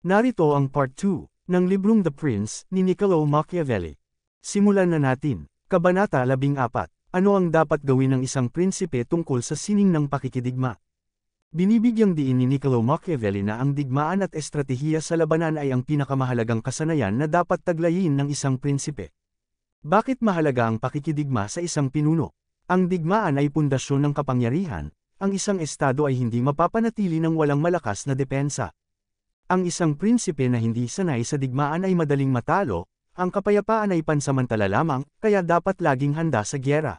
Narito ang Part 2 ng librong The Prince ni Niccolò Machiavelli. Simulan na natin. Kabanata 14. Ano ang dapat gawin ng isang prinsipe tungkol sa sining ng pakikidigma? Binibigyang diin ni Niccolò Machiavelli na ang digmaan at estratehiya sa labanan ay ang pinakamahalagang kasanayan na dapat taglayin ng isang prinsipe. Bakit mahalaga ang pakikidigma sa isang pinuno? Ang digmaan ay pundasyon ng kapangyarihan. Ang isang estado ay hindi mapapanatili ng walang malakas na depensa. Ang isang prinsipe na hindi sanay sa digmaan ay madaling matalo, ang kapayapaan ay pansamantala lamang, kaya dapat laging handa sa gyera.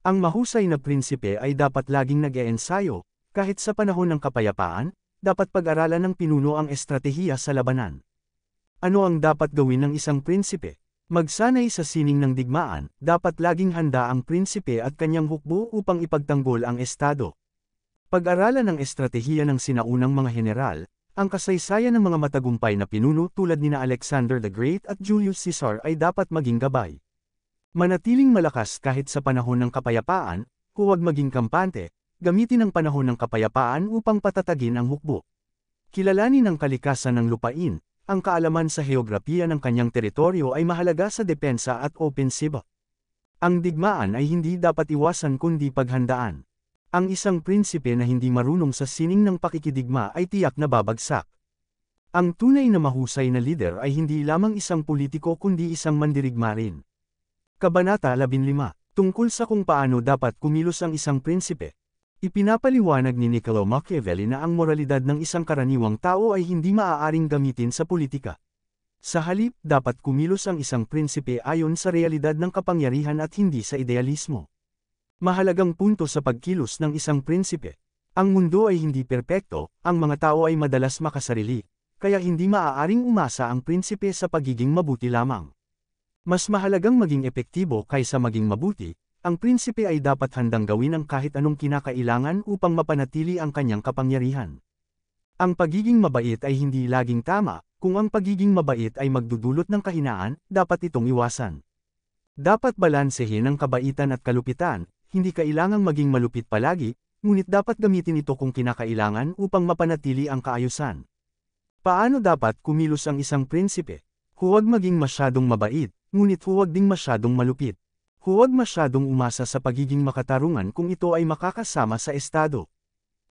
Ang mahusay na prinsipe ay dapat laging nag-eensayo, kahit sa panahon ng kapayapaan, dapat pag-aralan ng pinuno ang estratehiya sa labanan. Ano ang dapat gawin ng isang prinsipe? Magsanay sa sining ng digmaan, dapat laging handa ang prinsipe at kanyang hukbo upang ipagtanggol ang estado. Pag-aralan ng estratehiya ng sinaunang mga general, ang kasaysayan ng mga matagumpay na pinuno tulad nina Alexander the Great at Julius Caesar ay dapat maging gabay. Manatiling malakas kahit sa panahon ng kapayapaan, huwag maging kampante, gamitin ang panahon ng kapayapaan upang patatagin ang hukbo. Kilalanin ang kalikasan ng lupain, ang kaalaman sa heograpiya ng kanyang teritoryo ay mahalaga sa depensa at opensiba. Ang digmaan ay hindi dapat iwasan kundi paghandaan. Ang isang prinsipe na hindi marunong sa sining ng pakikidigma ay tiyak na babagsak. Ang tunay na mahusay na lider ay hindi lamang isang politiko kundi isang mandirigma rin. Kabanata 15. Tungkol sa kung paano dapat kumilos ang isang prinsipe. Ipinapaliwanag ni Niccolò Machiavelli na ang moralidad ng isang karaniwang tao ay hindi maaaring gamitin sa politika. Sa halip, dapat kumilos ang isang prinsipe ayon sa realidad ng kapangyarihan at hindi sa idealismo. Mahalagang punto sa pagkilos ng isang prinsipe. Ang mundo ay hindi perpekto, ang mga tao ay madalas makasarili, kaya hindi maaaring umasa ang prinsipe sa pagiging mabuti lamang. Mas mahalagang maging epektibo kaysa maging mabuti, ang prinsipe ay dapat handang gawin ang kahit anong kinakailangan upang mapanatili ang kanyang kapangyarihan. Ang pagiging mabait ay hindi laging tama, kung ang pagiging mabait ay magdudulot ng kahinaan, dapat itong iwasan. Dapat balansehin ang kabaitan at kalupitan. Hindi kailangang maging malupit palagi, ngunit dapat gamitin ito kung kinakailangan upang mapanatili ang kaayusan. Paano dapat kumilos ang isang prinsipe? Huwag maging masyadong mabait, ngunit huwag ding masyadong malupit. Huwag masyadong umasa sa pagiging makatarungan kung ito ay makakasama sa estado.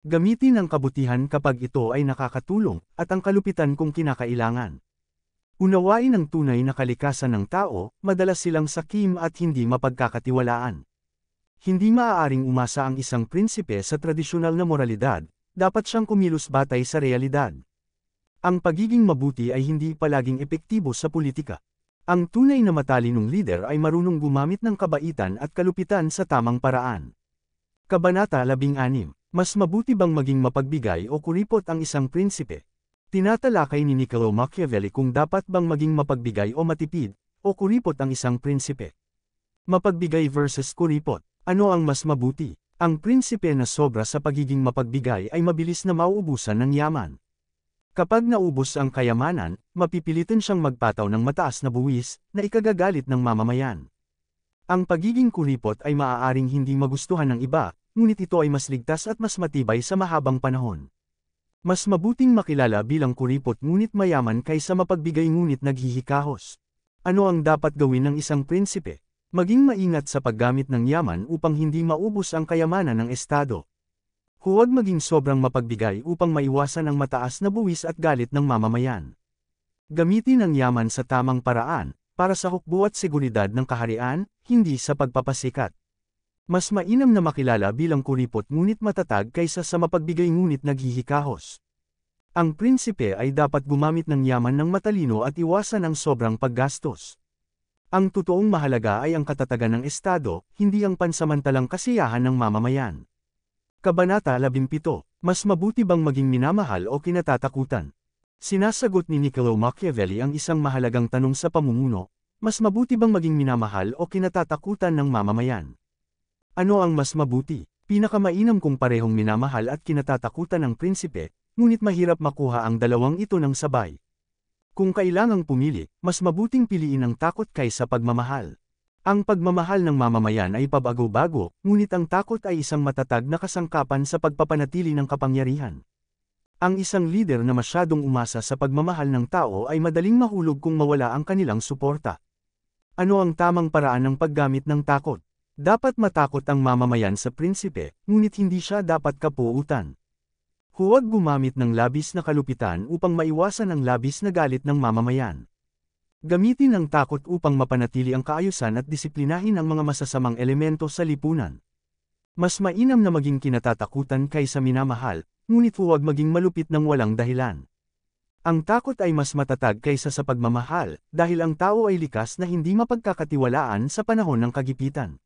Gamitin ang kabutihan kapag ito ay nakakatulong, at ang kalupitan kung kinakailangan. Unawain ang tunay na kalikasan ng tao, madalas silang sakim at hindi mapagkakatiwalaan. Hindi maaaring umasa ang isang prinsipe sa tradisyonal na moralidad, dapat siyang kumilos batay sa realidad. Ang pagiging mabuti ay hindi palaging epektibo sa politika. Ang tunay na matalinong lider ay marunong gumamit ng kabaitan at kalupitan sa tamang paraan. Kabanata 16. Mas mabuti bang maging mapagbigay o kuripot ang isang prinsipe? Tinatalakay ni Niccolò Machiavelli kung dapat bang maging mapagbigay o matipid, o kuripot ang isang prinsipe. Mapagbigay versus kuripot. Ano ang mas mabuti? Ang prinsipe na sobra sa pagiging mapagbigay ay mabilis na mauubusan ng yaman. Kapag naubos ang kayamanan, mapipilitan siyang magpataw ng mataas na buwis, na ikagagalit ng mamamayan. Ang pagiging kuripot ay maaaring hindi magustuhan ng iba, ngunit ito ay mas ligtas at mas matibay sa mahabang panahon. Mas mabuting makilala bilang kuripot ngunit mayaman kaysa mapagbigay ngunit naghihikahos. Ano ang dapat gawin ng isang prinsipe? Maging maingat sa paggamit ng yaman upang hindi maubos ang kayamanan ng estado. Huwag maging sobrang mapagbigay upang maiwasan ang mataas na buwis at galit ng mamamayan. Gamitin ang yaman sa tamang paraan, para sa hukbo at seguridad ng kaharian, hindi sa pagpapasikat. Mas mainam na makilala bilang kuripot ngunit matatag kaysa sa mapagbigay ngunit naghihikahos. Ang prinsipe ay dapat gumamit ng yaman ng matalino at iwasan ang sobrang paggastos. Ang totoong mahalaga ay ang katatagan ng estado, hindi ang pansamantalang kasiyahan ng mamamayan. Kabanata 17. Mas mabuti bang maging minamahal o kinatatakutan? Sinasagot ni Niccolò Machiavelli ang isang mahalagang tanong sa pamumuno, mas mabuti bang maging minamahal o kinatatakutan ng mamamayan? Ano ang mas mabuti? Pinakamainam kung parehong minamahal at kinatatakutan ng prinsipe, ngunit mahirap makuha ang dalawang ito ng sabay. Kung kailangang pumili, mas mabuting piliin ang takot kaysa pagmamahal. Ang pagmamahal ng mamamayan ay pabago-bago, ngunit ang takot ay isang matatag na kasangkapan sa pagpapanatili ng kapangyarihan. Ang isang leader na masyadong umasa sa pagmamahal ng tao ay madaling mahulog kung mawala ang kanilang suporta. Ano ang tamang paraan ng paggamit ng takot? Dapat matakot ang mamamayan sa prinsipe, ngunit hindi siya dapat kapuutan. Huwag gumamit ng labis na kalupitan upang maiwasan ang labis na galit ng mamamayan. Gamitin ang takot upang mapanatili ang kaayusan at disiplinahin ang mga masasamang elemento sa lipunan. Mas mainam na maging kinatatakutan kaysa minamahal, ngunit huwag maging malupit ng walang dahilan. Ang takot ay mas matatag kaysa sa pagmamahal, dahil ang tao ay likas na hindi mapagkakatiwalaan sa panahon ng kagipitan.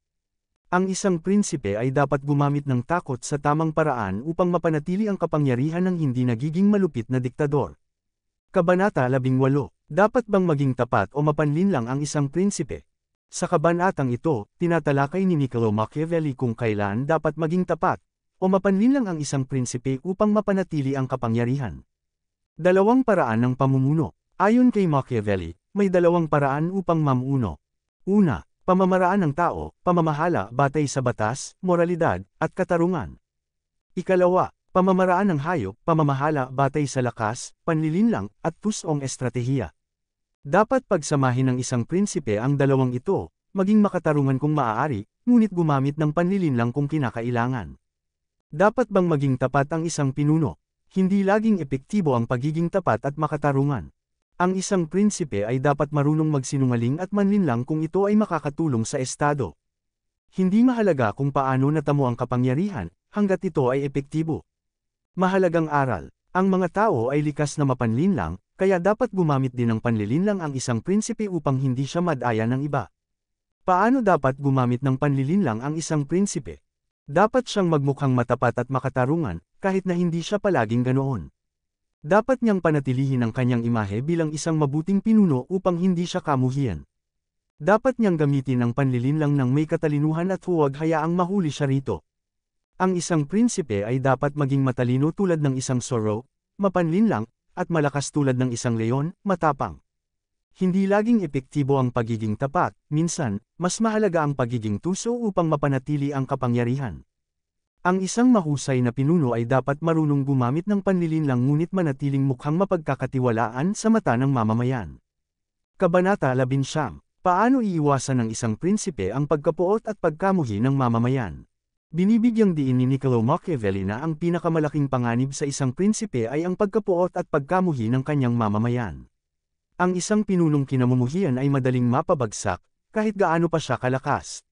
Ang isang prinsipe ay dapat gumamit ng takot sa tamang paraan upang mapanatili ang kapangyarihan ng hindi nagiging malupit na diktador. Kabanata 18. Dapat bang maging tapat o mapanlinlang ang isang prinsipe? Sa kabanatang ito, tinatalakay ni Niccolo Machiavelli kung kailan dapat maging tapat o mapanlinlang ang isang prinsipe upang mapanatili ang kapangyarihan. Dalawang paraan ng pamumuno. Ayon kay Machiavelli, may dalawang paraan upang mamuno. Una, pamamaraan ng tao, pamamahala batay sa batas, moralidad, at katarungan. Ikalawa, pamamaraan ng hayop, pamamahala batay sa lakas, panlilinlang, at pusong estratehiya. Dapat pagsamahin ng isang prinsipe ang dalawang ito, maging makatarungan kung maaari, ngunit gumamit ng panlilinlang kung kinakailangan. Dapat bang maging tapat ang isang pinuno? Hindi laging epektibo ang pagiging tapat at makatarungan. Ang isang prinsipe ay dapat marunong magsinungaling at manlinlang kung ito ay makakatulong sa estado. Hindi mahalaga kung paano natamo ang kapangyarihan, hanggat ito ay epektibo. Mahalagang aral. Ang mga tao ay likas na mapanlinlang, kaya dapat gumamit din ng panlilinlang ang isang prinsipe upang hindi siya madaya ng iba. Paano dapat gumamit ng panlilinlang ang isang prinsipe? Dapat siyang magmukhang matapat at makatarungan, kahit na hindi siya palaging ganoon. Dapat niyang panatilihin ang kanyang imahe bilang isang mabuting pinuno upang hindi siya kamuhian. Dapat niyang gamitin ang panlilinlang ng may katalinuhan at huwag hayaang mahuli siya rito. Ang isang prinsipe ay dapat maging matalino tulad ng isang sorrow, mapanlinlang, at malakas tulad ng isang leon, matapang. Hindi laging epektibo ang pagiging tapat, minsan, mas mahalaga ang pagiging tuso upang mapanatili ang kapangyarihan. Ang isang mahusay na pinuno ay dapat marunong gumamit ng panlilinlang ngunit manatiling mukhang mapagkakatiwalaan sa mata ng mamamayan. Kabanata 19. Paano iiwasan ng isang prinsipe ang pagkapuot at pagkamuhi ng mamamayan? Binibigyang diin ni Niccolo Machiavelli na ang pinakamalaking panganib sa isang prinsipe ay ang pagkapuot at pagkamuhi ng kanyang mamamayan. Ang isang pinunong kinamumuhian ay madaling mapabagsak, kahit gaano pa siya kalakas.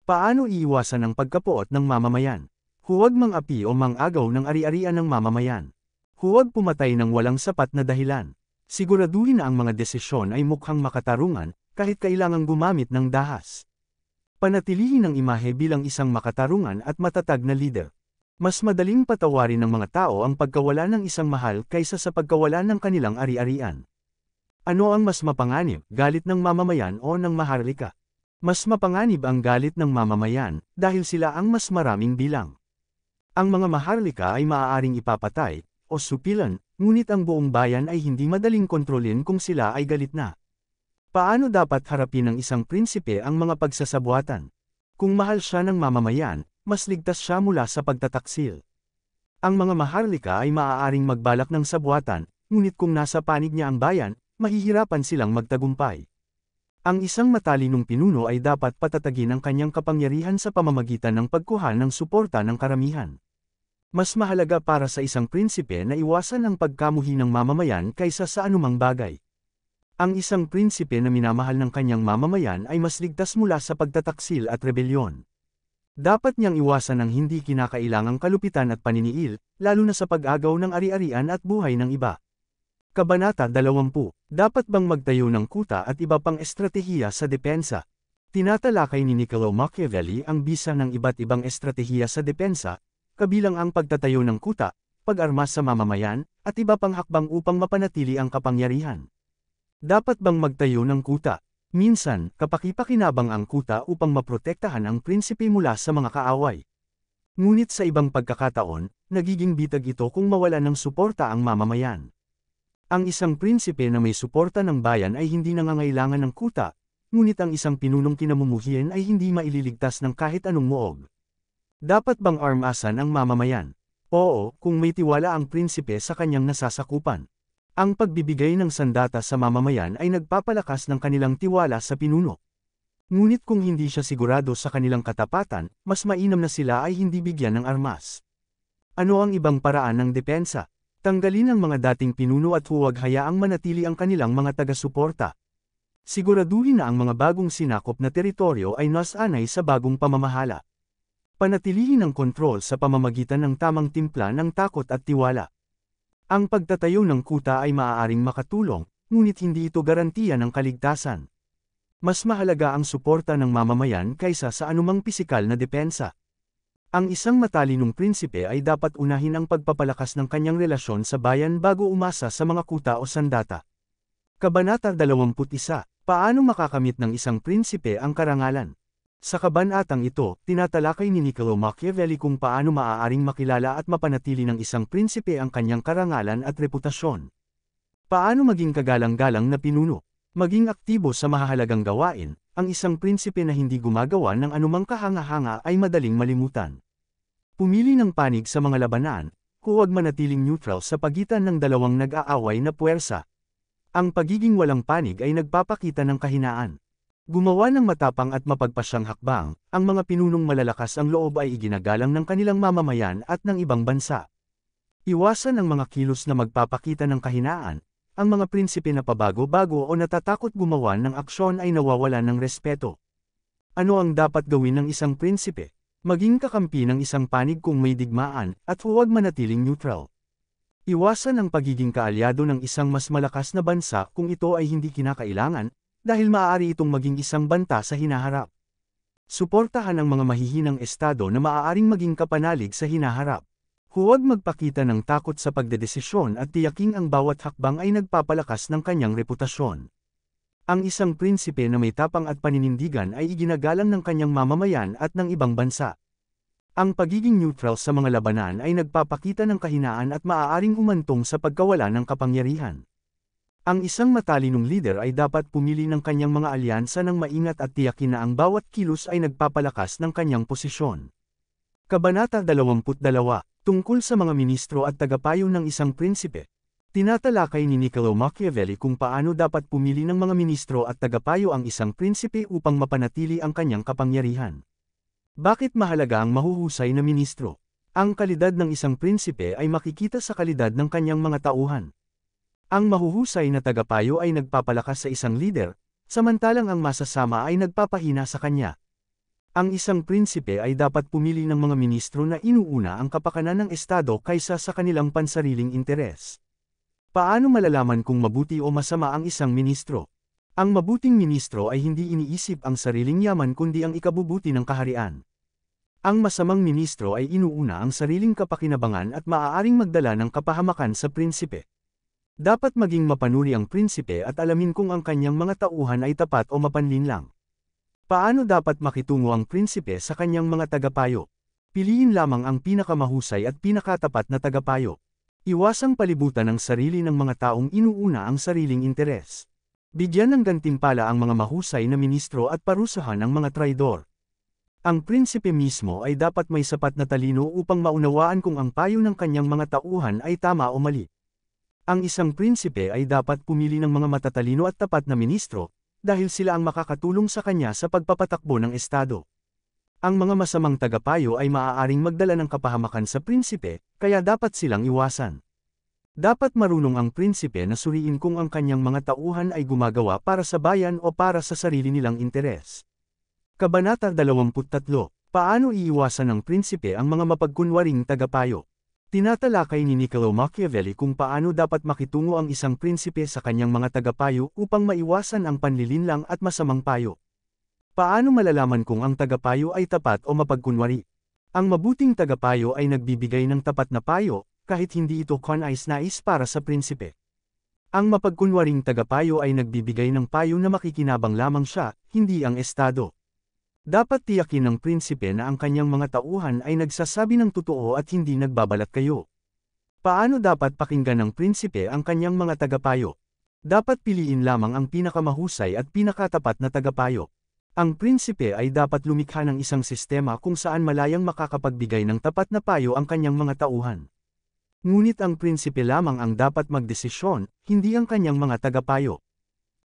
Paano iiwasan ang pagkapuot ng mamamayan? Huwag mang-api o mang-agaw ng ari-arian ng mamamayan. Huwag pumatay ng walang sapat na dahilan. Siguraduhin na ang mga desisyon ay mukhang makatarungan, kahit kailangang gumamit ng dahas. Panatilihin ang imahe bilang isang makatarungan at matatag na leader. Mas madaling patawarin ng mga tao ang pagkawala ng isang mahal kaysa sa pagkawala ng kanilang ari-arian. Ano ang mas mapanganib, galit ng mamamayan o ng maharlika? Mas mapanganib ang galit ng mamamayan, dahil sila ang mas maraming bilang. Ang mga maharlika ay maaaring ipapatay, o supilan, ngunit ang buong bayan ay hindi madaling kontrolin kung sila ay galit na. Paano dapat harapin ng isang prinsipe ang mga pagsasabuatan? Kung mahal siya ng mamamayan, mas ligtas siya mula sa pagtataksil. Ang mga maharlika ay maaaring magbalak ng sabuatan, ngunit kung nasa panig niya ang bayan, mahihirapan silang magtagumpay. Ang isang matalinong pinuno ay dapat patatagin ang kanyang kapangyarihan sa pamamagitan ng pagkuha ng suporta ng karamihan. Mas mahalaga para sa isang prinsipe na iwasan ang pagkamuhi ng mamamayan kaysa sa anumang bagay. Ang isang prinsipe na minamahal ng kanyang mamamayan ay mas ligtas mula sa pagtataksil at rebelyon. Dapat niyang iwasan ang hindi kinakailangang kalupitan at paniniil, lalo na sa pag-agaw ng ari-arian at buhay ng iba. Kabanata 20. Dapat bang magtayo ng kuta at iba pang estratehiya sa depensa? Tinatalakay ni Niccolo Machiavelli ang bisa ng iba't ibang estratehiya sa depensa, kabilang ang pagtatayo ng kuta, pag-armas sa mamamayan, at iba pang hakbang upang mapanatili ang kapangyarihan. Dapat bang magtayo ng kuta? Minsan, kapaki-pakinabang ang kuta upang maprotektahan ang prinsipe mula sa mga kaaway. Ngunit sa ibang pagkakataon, nagiging bitag ito kung mawala ng suporta ang mamamayan. Ang isang prinsipe na may suporta ng bayan ay hindi nangangailangan ng kuta, ngunit ang isang pinunong kinamumuhian ay hindi maililigtas ng kahit anong muog. Dapat bang armasan ang mamamayan? Oo, kung may tiwala ang prinsipe sa kanyang nasasakupan. Ang pagbibigay ng sandata sa mamamayan ay nagpapalakas ng kanilang tiwala sa pinuno. Ngunit kung hindi siya sigurado sa kanilang katapatan, mas mainam na sila ay hindi bigyan ng armas. Ano ang ibang paraan ng depensa? Tanggalin ang mga dating pinuno at huwag hayaang manatili ang kanilang mga taga-suporta. Siguraduhin na ang mga bagong sinakop na teritoryo ay nasanay sa bagong pamamahala. Panatilihin ang kontrol sa pamamagitan ng tamang timpla ng takot at tiwala. Ang pagtatayo ng kuta ay maaaring makatulong, ngunit hindi ito garantiya ng kaligtasan. Mas mahalaga ang suporta ng mamamayan kaysa sa anumang pisikal na depensa. Ang isang matalinong prinsipe ay dapat unahin ang pagpapalakas ng kanyang relasyon sa bayan bago umasa sa mga kuta o sandata. Kabanata 21. Paano makakamit ng isang prinsipe ang karangalan? Sa kabanatang ito, tinatalakay ni Niccolò Machiavelli kung paano maaaring makilala at mapanatili ng isang prinsipe ang kanyang karangalan at reputasyon. Paano maging kagalang-galang na pinuno? Maging aktibo sa mahahalagang gawain, ang isang prinsipe na hindi gumagawa ng anumang kahanga-hanga ay madaling malimutan. Pumili ng panig sa mga labanan, huwag manatiling neutral sa pagitan ng dalawang nag-aaway na puwersa. Ang pagiging walang panig ay nagpapakita ng kahinaan. Gumawa ng matapang at mapagpasyang hakbang, ang mga pinunong malalakas ang loob ay iginagalang ng kanilang mamamayan at ng ibang bansa. Iwasan ang mga kilos na magpapakita ng kahinaan, ang mga prinsipe na pabago-bago o natatakot gumawa ng aksyon ay nawawalan ng respeto. Ano ang dapat gawin ng isang prinsipe? Maging kakampi ng isang panig kung may digmaan, at huwag manatiling neutral. Iwasan ang pagiging kaalyado ng isang mas malakas na bansa kung ito ay hindi kinakailangan, dahil maaari itong maging isang banta sa hinaharap. Suportahan ang mga mahihinang estado na maaaring maging kapanalig sa hinaharap. Huwag magpakita ng takot sa pagdedesisyon at tiyaking ang bawat hakbang ay nagpapalakas ng kanyang reputasyon. Ang isang prinsipe na may tapang at paninindigan ay iginagalang ng kanyang mamamayan at ng ibang bansa. Ang pagiging neutral sa mga labanan ay nagpapakita ng kahinaan at maaaring humantong sa pagkawala ng kapangyarihan. Ang isang matalinong lider ay dapat pumili ng kanyang mga alyansa ng maingat at tiyakin na ang bawat kilos ay nagpapalakas ng kanyang posisyon. Kabanata 22. Tungkol sa mga ministro at tagapayo ng isang prinsipe. Tinatalakay ni Niccolò Machiavelli kung paano dapat pumili ng mga ministro at tagapayo ang isang prinsipe upang mapanatili ang kanyang kapangyarihan. Bakit mahalaga ang mahuhusay na ministro? Ang kalidad ng isang prinsipe ay makikita sa kalidad ng kanyang mga tauhan. Ang mahuhusay na tagapayo ay nagpapalakas sa isang lider, samantalang ang masasama ay nagpapahina sa kanya. Ang isang prinsipe ay dapat pumili ng mga ministro na inuuna ang kapakanan ng estado kaysa sa kanilang pansariling interes. Paano malalaman kung mabuti o masama ang isang ministro? Ang mabuting ministro ay hindi iniisip ang sariling yaman kundi ang ikabubuti ng kaharian. Ang masamang ministro ay inuuna ang sariling kapakinabangan at maaaring magdala ng kapahamakan sa prinsipe. Dapat maging mapanuri ang prinsipe at alamin kung ang kanyang mga tauhan ay tapat o mapanlinlang. Paano dapat makitungo ang prinsipe sa kanyang mga tagapayo? Piliin lamang ang pinakamahusay at pinakatapat na tagapayo. Iwasang palibutan ng sarili ng mga taong inuuna ang sariling interes. Bigyan ng gantimpala ang mga mahusay na ministro at parusahan ang mga traidor. Ang prinsipe mismo ay dapat may sapat na talino upang maunawaan kung ang payo ng kanyang mga tauhan ay tama o mali. Ang isang prinsipe ay dapat pumili ng mga matatalino at tapat na ministro, dahil sila ang makakatulong sa kanya sa pagpapatakbo ng estado. Ang mga masamang tagapayo ay maaaring magdala ng kapahamakan sa prinsipe, kaya dapat silang iwasan. Dapat marunong ang prinsipe na suriin kung ang kanyang mga tauhan ay gumagawa para sa bayan o para sa sarili nilang interes. Kabanata 23. Paano iiwasan ng prinsipe ang mga mapagkunwaring tagapayo? Tinatalakay ni Niccolò Machiavelli kung paano dapat makitungo ang isang prinsipe sa kanyang mga tagapayo upang maiwasan ang panlilinlang at masamang payo. Paano malalaman kung ang tagapayo ay tapat o mapagkunwari? Ang mabuting tagapayo ay nagbibigay ng tapat na payo, kahit hindi ito kanais-nais para sa prinsipe. Ang mapagkunwaring tagapayo ay nagbibigay ng payo na makikinabang lamang siya, hindi ang estado. Dapat tiyakin ng prinsipe na ang kanyang mga tauhan ay nagsasabi ng totoo at hindi nagbabalat kayo. Paano dapat pakinggan ng prinsipe ang kanyang mga tagapayo? Dapat piliin lamang ang pinakamahusay at pinakatapat na tagapayo. Ang prinsipe ay dapat lumikha ng isang sistema kung saan malayang makakapagbigay ng tapat na payo ang kanyang mga tauhan. Ngunit ang prinsipe lamang ang dapat magdesisyon, hindi ang kanyang mga tagapayo.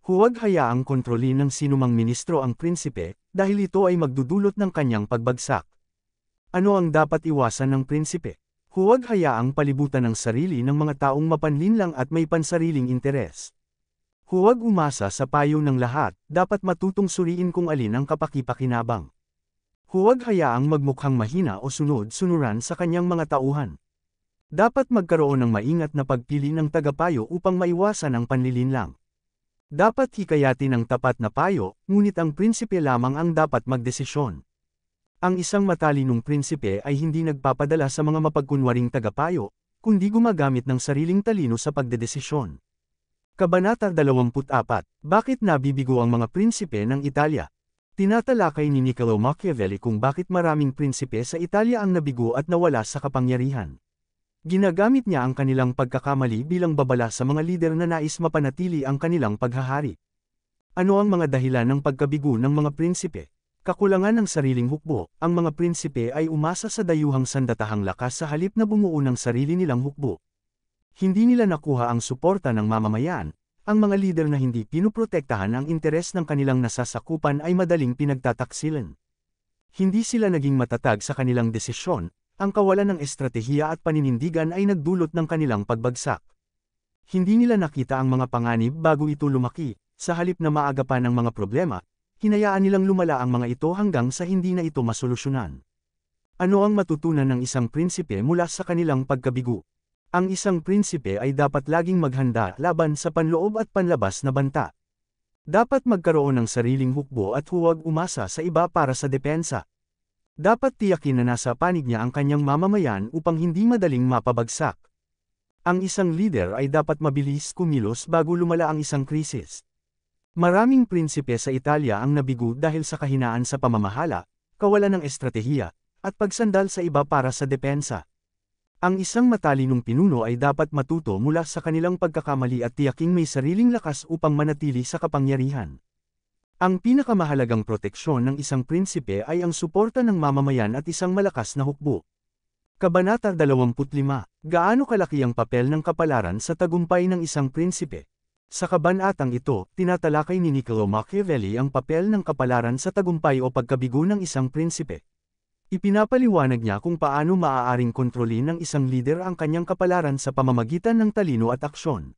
Huwag hayaang kontrolin ng sinumang ministro ang prinsipe, dahil ito ay magdudulot ng kanyang pagbagsak. Ano ang dapat iwasan ng prinsipe? Huwag hayaang palibutan ng sarili ng mga taong mapanlinlang at may pansariling interes. Huwag umasa sa payo ng lahat, dapat matutong suriin kung alin ang kapaki-pakinabang. Huwag hayaang magmukhang mahina o sunod-sunuran sa kanyang mga tauhan. Dapat magkaroon ng maingat na pagpili ng tagapayo upang maiwasan ang panlilinlang. Dapat hikayatin ang tapat na payo, ngunit ang prinsipe lamang ang dapat magdesisyon. Ang isang matalinong prinsipe ay hindi nagpapadala sa mga mapagkunwaring tagapayo, kundi gumagamit ng sariling talino sa pagdedesisyon. Kabanata 24. Bakit nabibigo ang mga prinsipe ng Italya? Tinatalakay ni Niccolò Machiavelli kung bakit maraming prinsipe sa Italya ang nabigo at nawala sa kapangyarihan. Ginagamit niya ang kanilang pagkakamali bilang babala sa mga lider na nais mapanatili ang kanilang paghahari. Ano ang mga dahilan ng pagkabigo ng mga prinsipe? Kakulangan ng sariling hukbo. Ang mga prinsipe ay umasa sa dayuhang sandatahang lakas sa halip na bumuo ng sarili nilang hukbo. Hindi nila nakuha ang suporta ng mamamayan. Ang mga lider na hindi pinuprotektahan ang interes ng kanilang nasasakupan ay madaling pinagtataksilan. Hindi sila naging matatag sa kanilang desisyon. Ang kawalan ng estratehiya at paninindigan ay nagdulot ng kanilang pagbagsak. Hindi nila nakita ang mga panganib bago ito lumaki. Sa halip na maagapan ng mga problema, hinayaan nilang lumala ang mga ito hanggang sa hindi na ito masolusyonan. Ano ang matutunan ng isang prinsipe mula sa kanilang pagkabigo? Ang isang prinsipe ay dapat laging maghanda laban sa panloob at panlabas na banta. Dapat magkaroon ng sariling hukbo at huwag umasa sa iba para sa depensa. Dapat tiyakin na nasa panig niya ang kanyang mamamayan upang hindi madaling mapabagsak. Ang isang leader ay dapat mabilis kumilos bago lumala ang isang krisis. Maraming prinsipe sa Italya ang nabigo dahil sa kahinaan sa pamamahala, kawalan ng estratehiya, at pagsandal sa iba para sa depensa. Ang isang matalinong pinuno ay dapat matuto mula sa kanilang pagkakamali at tiyaking may sariling lakas upang manatili sa kapangyarihan. Ang pinakamahalagang proteksyon ng isang prinsipe ay ang suporta ng mamamayan at isang malakas na hukbo. Kabanata 25. Gaano kalaki ang papel ng kapalaran sa tagumpay ng isang prinsipe? Sa kabanatang ito, tinatalakay ni Niccolò Machiavelli ang papel ng kapalaran sa tagumpay o pagkabigo ng isang prinsipe. Ipinapaliwanag niya kung paano maaaring kontrolin ng isang lider ang kanyang kapalaran sa pamamagitan ng talino at aksyon.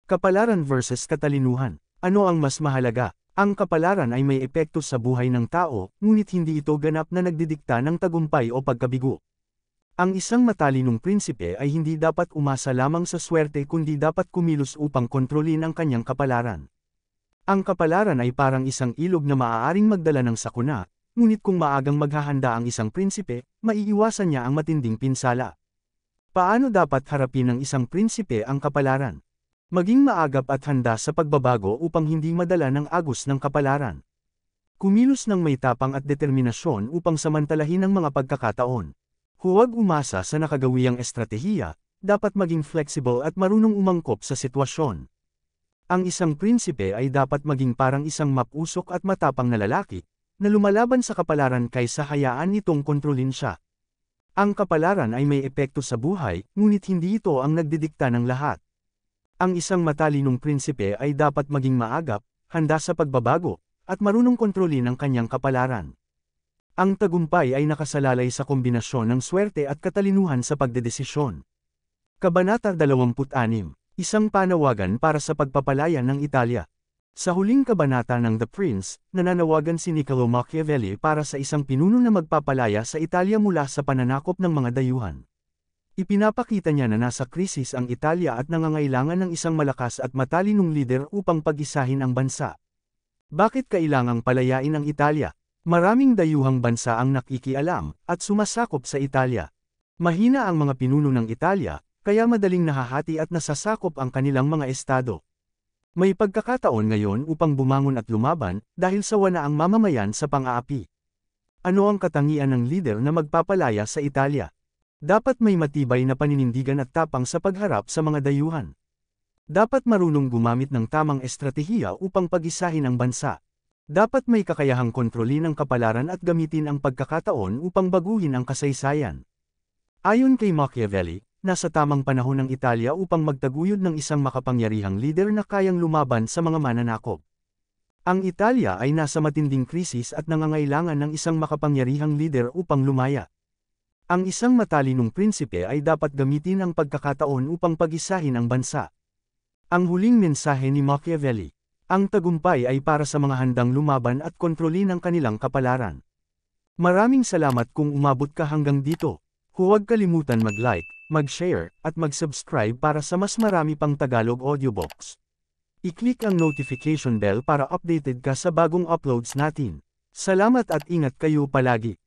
Kapalaran versus katalinuhan. Ano ang mas mahalaga? Ang kapalaran ay may epekto sa buhay ng tao, ngunit hindi ito ganap na nagdidikta ng tagumpay o pagkabigo. Ang isang matalinong prinsipe ay hindi dapat umasa lamang sa swerte kundi dapat kumilos upang kontrolin ang kanyang kapalaran. Ang kapalaran ay parang isang ilog na maaaring magdala ng sakuna. Ngunit kung maagang maghahanda ang isang prinsipe, maiiwasan niya ang matinding pinsala. Paano dapat harapin ng isang prinsipe ang kapalaran? Maging maagap at handa sa pagbabago upang hindi madala ng agos ng kapalaran. Kumilos ng may tapang at determinasyon upang samantalahin ang mga pagkakataon. Huwag umasa sa nakagawiyang estratehiya, dapat maging flexible at marunong umangkop sa sitwasyon. Ang isang prinsipe ay dapat maging parang isang mapusok at matapang na lalaki, na lumalaban sa kapalaran kaysa hayaan nitong kontrolin siya. Ang kapalaran ay may epekto sa buhay, ngunit hindi ito ang nagdidikta ng lahat. Ang isang matalinong prinsipe ay dapat maging maagap, handa sa pagbabago, at marunong kontrolin ang kanyang kapalaran. Ang tagumpay ay nakasalalay sa kombinasyon ng swerte at katalinuhan sa pagdedesisyon. Kabanata 26. Isang panawagan para sa pagpapalaya ng Italya. Sa huling kabanata ng The Prince, nananawagan si Niccolò Machiavelli para sa isang pinuno na magpapalaya sa Italya mula sa pananakop ng mga dayuhan. Ipinapakita niya na nasa krisis ang Italya at nangangailangan ng isang malakas at matalinong lider upang pag-isahin ang bansa. Bakit kailangang palayain ang Italya? Maraming dayuhang bansa ang nakikialam at sumasakop sa Italya. Mahina ang mga pinuno ng Italya, kaya madaling nahahati at nasasakop ang kanilang mga estado. May pagkakataon ngayon upang bumangon at lumaban dahil sawa na ang mamamayan sa pang-aapi. Ano ang katangian ng lider na magpapalaya sa Italya? Dapat may matibay na paninindigan at tapang sa pagharap sa mga dayuhan. Dapat marunong gumamit ng tamang estratehiya upang pag-isahin ang bansa. Dapat may kakayahang kontrolin ang kapalaran at gamitin ang pagkakataon upang baguhin ang kasaysayan. Ayon kay Machiavelli, nasa tamang panahon ng Italya upang magtaguyod ng isang makapangyarihang lider na kayang lumaban sa mga mananakop. Ang Italya ay nasa matinding krisis at nangangailangan ng isang makapangyarihang lider upang lumaya. Ang isang matalinong prinsipe ay dapat gamitin ang pagkakataon upang pag-isahin ang bansa. Ang huling mensahe ni Machiavelli. Ang tagumpay ay para sa mga handang lumaban at kontrolin ang kanilang kapalaran. Maraming salamat kung umabot ka hanggang dito. Huwag kalimutan mag-like, mag-share, at mag-subscribe para sa mas marami pang Tagalog audiobooks. I-click ang notification bell para updated ka sa bagong uploads natin. Salamat at ingat kayo palagi.